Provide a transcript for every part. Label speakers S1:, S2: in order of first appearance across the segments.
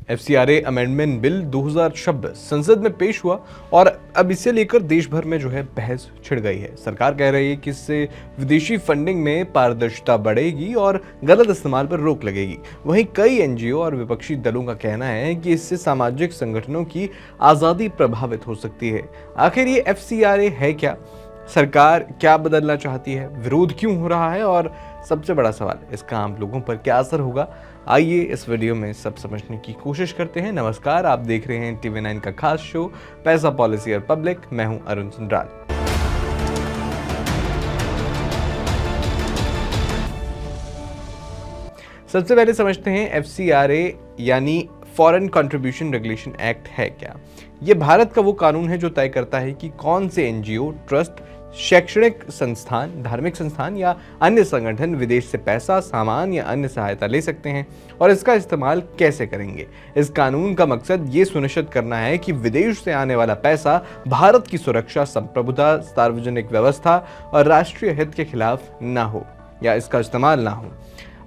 S1: FCRA amendment bill 2026 संसद में पेश हुआ और अब इसे लेकर देश भर में बहस छिड़ गई है। सरकार कह रही है कि इससे विदेशी फंडिंग में पारदर्शिता बढ़ेगी और गलत इस्तेमाल पर रोक लगेगी। वहीं कई एनजीओ और विपक्षी दलों का कहना है कि इससे सामाजिक संगठनों की आज़ादी प्रभावित हो सकती है। आखिर ये एफसीआरए है क्या? सरकार क्या बदलना चाहती है? विरोध क्यों हो रहा है? और सबसे बड़ा सवाल, इसका आम लोगों पर क्या असर होगा? आइए इस वीडियो में सब समझने की कोशिश करते हैं। नमस्कार, आप देख रहे हैं TV9 का खास शो पैसा, पॉलिसी और पब्लिक। मैं हूं अरुण सुंदराल। सबसे पहले समझते हैं एफसीआरए यानी फॉरेन कंट्रीब्यूशन रेगुलेशन एक्ट है क्या। ये भारत का वो कानून है जो तय करता है कि कौन से एनजीओ, ट्रस्ट, शैक्षणिक संस्थान, धार्मिक संस्थान या अन्य संगठन विदेश से पैसा, सामान या अन्य सहायता ले सकते हैं और इसका इस्तेमाल कैसे करेंगे। इस कानून का मकसद ये सुनिश्चित करना है कि विदेश से आने वाला पैसा भारत की सुरक्षा, संप्रभुता, सार्वजनिक व्यवस्था और राष्ट्रीय हित के खिलाफ ना हो या इसका इस्तेमाल ना हो।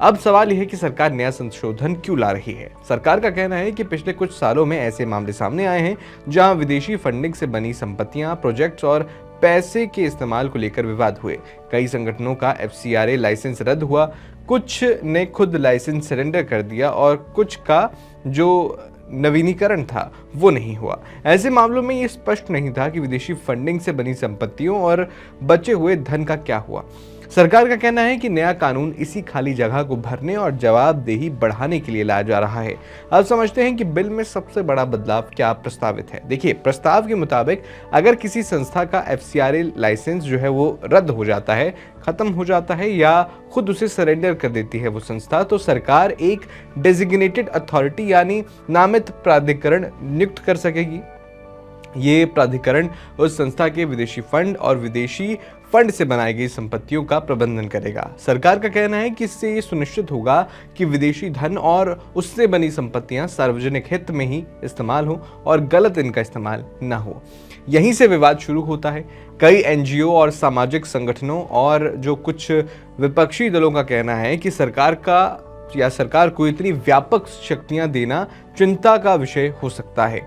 S1: अब सवाल यह है कि सरकार नया संशोधन क्यों ला रही है। सरकार का कहना है कि पिछले कुछ सालों में ऐसे मामले सामने आए हैं जहां विदेशी फंडिंग से बनी संपत्तियां, प्रोजेक्ट्स और पैसे के इस्तेमाल को लेकर विवाद हुए। कई संगठनों का एफसीआरए लाइसेंस रद्द हुआ, कुछ ने खुद लाइसेंस सरेंडर कर दिया और कुछ का जो नवीनीकरण था वो नहीं हुआ। ऐसे मामलों में ये स्पष्ट नहीं था कि विदेशी फंडिंग से बनी संपत्तियों और बचे हुए धन का क्या हुआ। सरकार का कहना है कि नया कानून इसी खाली जगह को भरने और जवाबदेही बढ़ाने के लिए लाया जा रहा है। अब समझते हैं कि बिल में सबसे बड़ा बदलाव क्या प्रस्तावित है। देखिए, प्रस्ताव के मुताबिक अगर किसी संस्था का एफसीआरए लाइसेंस वो रद्द हो जाता है, खत्म हो जाता है या खुद उसे सरेंडर कर देती है वो संस्था, तो सरकार एक डेजिग्नेटेड अथॉरिटी यानी नामित प्राधिकरण नियुक्त कर सकेगी। ये प्राधिकरण उस संस्था के विदेशी फंड और विदेशी फंड से बनाई गई संपत्तियों का प्रबंधन करेगा। सरकार का कहना है कि इससे ये सुनिश्चित होगा कि विदेशी धन और उससे बनी संपत्तियां सार्वजनिक हित में ही इस्तेमाल हो और गलत इनका इस्तेमाल न हो। यहीं से विवाद शुरू होता है। कई एनजीओ और सामाजिक संगठनों और जो कुछ विपक्षी दलों का कहना है कि सरकार को इतनी व्यापक शक्तियां देना चिंता का विषय हो सकता है।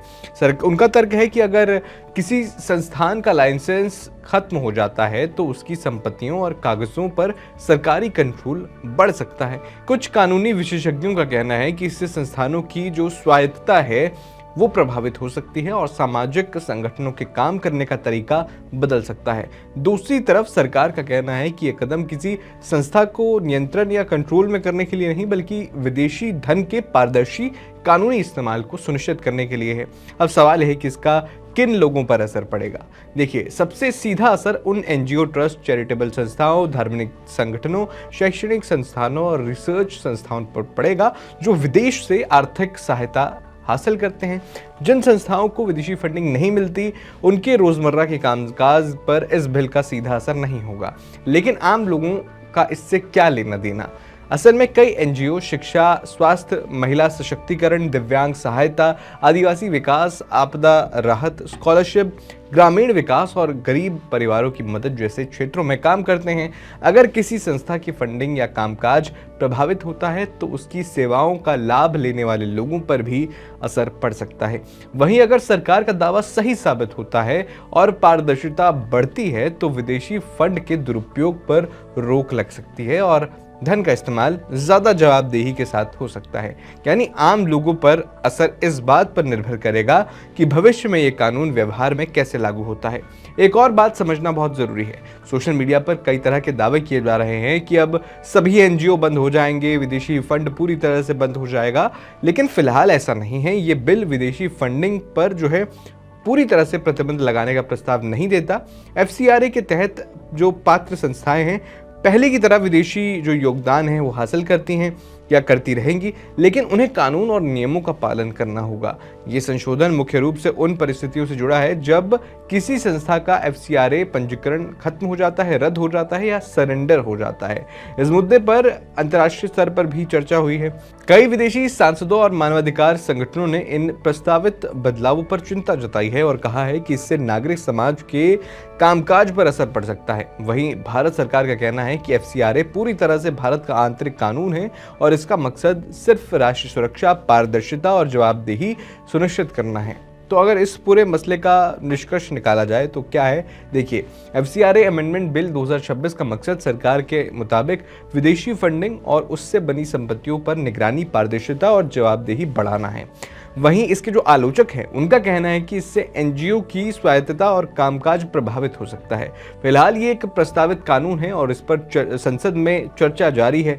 S1: उनका तर्क है कि अगर किसी संस्थान का लाइसेंस खत्म हो जाता है तो उसकी संपत्तियों और कागजों पर सरकारी कंट्रोल बढ़ सकता है। कुछ कानूनी विशेषज्ञों का कहना है कि इससे संस्थानों की जो स्वायत्तता है वो प्रभावित हो सकती है और सामाजिक संगठनों के काम करने का तरीका बदल सकता है। दूसरी तरफ सरकार का कहना है कि यह कदम किसी संस्था को नियंत्रण या कंट्रोल में करने के लिए नहीं, बल्कि विदेशी धन के पारदर्शी कानूनी इस्तेमाल को सुनिश्चित करने के लिए है। अब सवाल है कि इसका किन लोगों पर असर पड़ेगा। देखिए, सबसे सीधा असर उन एनजीओ, ट्रस्ट, चैरिटेबल संस्थाओं, धार्मिक संगठनों, शैक्षणिक संस्थानों और रिसर्च संस्थाओं पर पड़ेगा जो विदेश से आर्थिक सहायता हासिल करते हैं। जिन संस्थाओं को विदेशी फंडिंग नहीं मिलती, उनके रोजमर्रा के कामकाज पर इस बिल का सीधा असर नहीं होगा। लेकिन आम लोगों का इससे क्या लेना देना? असल में कई एनजीओ शिक्षा, स्वास्थ्य, महिला सशक्तिकरण, दिव्यांग सहायता, आदिवासी विकास, आपदा राहत, स्कॉलरशिप, ग्रामीण विकास और गरीब परिवारों की मदद जैसे क्षेत्रों में काम करते हैं। अगर किसी संस्था की फंडिंग या कामकाज प्रभावित होता है तो उसकी सेवाओं का लाभ लेने वाले लोगों पर भी असर पड़ सकता है। वहीं अगर सरकार का दावा सही साबित होता है और पारदर्शिता बढ़ती है तो विदेशी फंड के दुरुपयोग पर रोक लग सकती है और धन का इस्तेमाल ज्यादा जवाबदेही के साथ हो सकता है। यानी आम लोगों पर असर इस बात पर निर्भर करेगा कि भविष्य में ये कानून व्यवहार में कैसे लागू होता है। एक और बात समझना बहुत जरूरी है। सोशल मीडिया पर कई तरह के दावे किए जा रहे हैं कि अब सभी एनजीओ बंद हो जाएंगे, विदेशी फंड पूरी तरह से बंद हो जाएगा, लेकिन फिलहाल ऐसा नहीं है। ये बिल विदेशी फंडिंग पर पूरी तरह से प्रतिबंध लगाने का प्रस्ताव नहीं देता। एफसीआरए के तहत जो पात्र संस्थाएं हैं पहले की तरह विदेशी जो योगदान है वो हासिल करती हैं या करती रहेंगी, लेकिन उन्हें कानून और नियमों का पालन करना होगा। ये संशोधन मुख्य रूप से उन परिस्थितियों से जुड़ा है जब किसी संस्था का एफसीआरए पंजीकरण खत्म हो जाता है, रद्द हो जाता है या सरेंडर हो जाता है। इस मुद्दे पर अंतर्राष्ट्रीय स्तर पर भी चर्चा हुई है। कई विदेशी सांसदों और मानवाधिकार संगठनों ने इन प्रस्तावित बदलावों पर चिंता जताई है और कहा है कि इससे नागरिक समाज के कामकाज पर असर पड़ सकता है। वहीं भारत सरकार का कहना है कि एफसीआरए पूरी तरह से भारत का आंतरिक कानून है और इसका मकसद सिर्फ राष्ट्रीय सुरक्षा, पारदर्शिता और जवाबदेही सुनिश्चित करना है। तो अगर इस पूरे मसले का निष्कर्ष निकाला जाए तो क्या है, देखिए, एफसीआरए अमेंडमेंट बिल 2026 का मकसद सरकार के मुताबिक विदेशी फंडिंग और उससे बनी संपत्तियों पर निगरानी, पारदर्शिता और जवाबदेही बढ़ाना है। वहीं इसके जो आलोचक हैं उनका कहना है कि इससे एनजीओ की स्वायत्तता और कामकाज प्रभावित हो सकता है। फिलहाल ये एक प्रस्तावित कानून है और इस पर संसद में चर्चा जारी है।